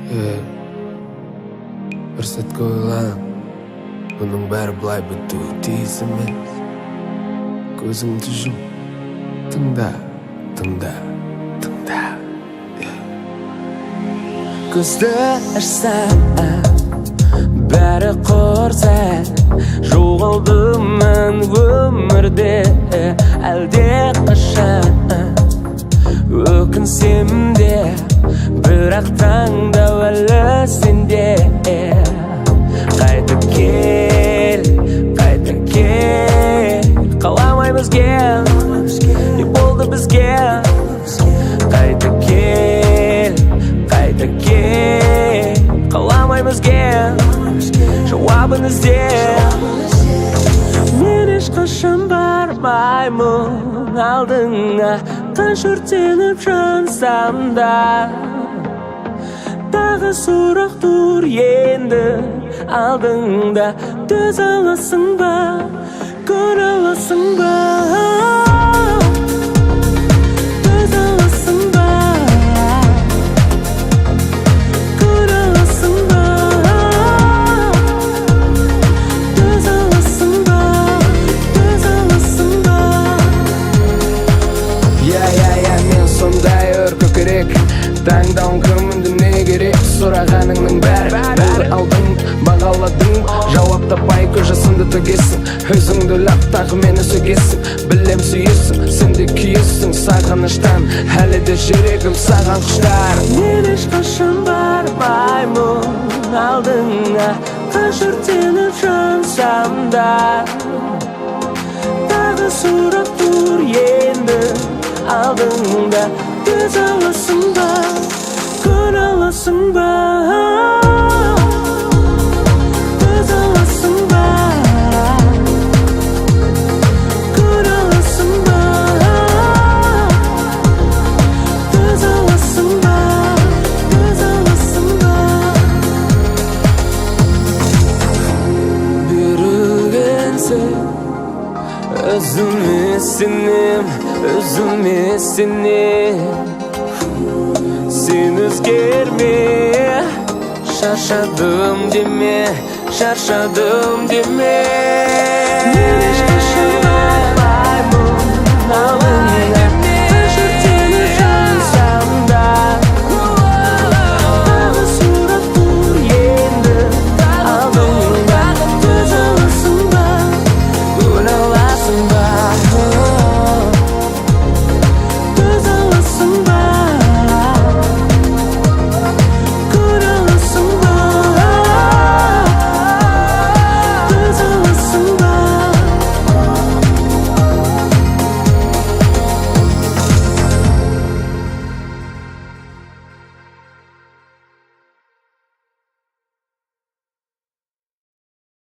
Bir сәтке ойлан, бұның бәрі былай бітуі тиіс емес. Көзіңді жұм, тыңда. Көзді ашсам, бәрі құрса, жоғалдым мен өмірде. Әлде қашан өкінсем де, бірақ таңдау әлі сенде. Қайта кел, қаламаймыз кел, не болды бізге. Қайта кел, қаламаймыз кел, жауабын ізде. Мен ешқашан бармаймын алдыңа, қанша өртеніп жансам да. Тағы сұрақ тұр енді алдыңда. Төз аласың ба, көре аласың ба? Төз аласың ба, көре аласың ба? Төз аласың ба, төз аласың ба? Мен сондай өркөкірек, таңдауын кімді не керек? Сұрағаныңның бәрі болды алдың, бағаладың. Жауап таппай көз жасыңды төгесің, өзіңді ойлап тағы мені сөгесің. Білем сүйесің, сен де күйесің сағыныштан, әлі де жүрегім саған құштар. Мен ешқашан бармаймын алдыңа, қанша өртеніп жансам да. Тағы сұрақ тұр енді алдыңда. Төз аласың ба, көре аласың ба? Төз аласың ба, көре аласың ба? Төз аласың ба, төз аласың ба? Берілгенсе өзіме сенем, өзіме сенем. Сен өзгерме, шаршадым деме, шаршадым деме. Мен ешқашан бармаймын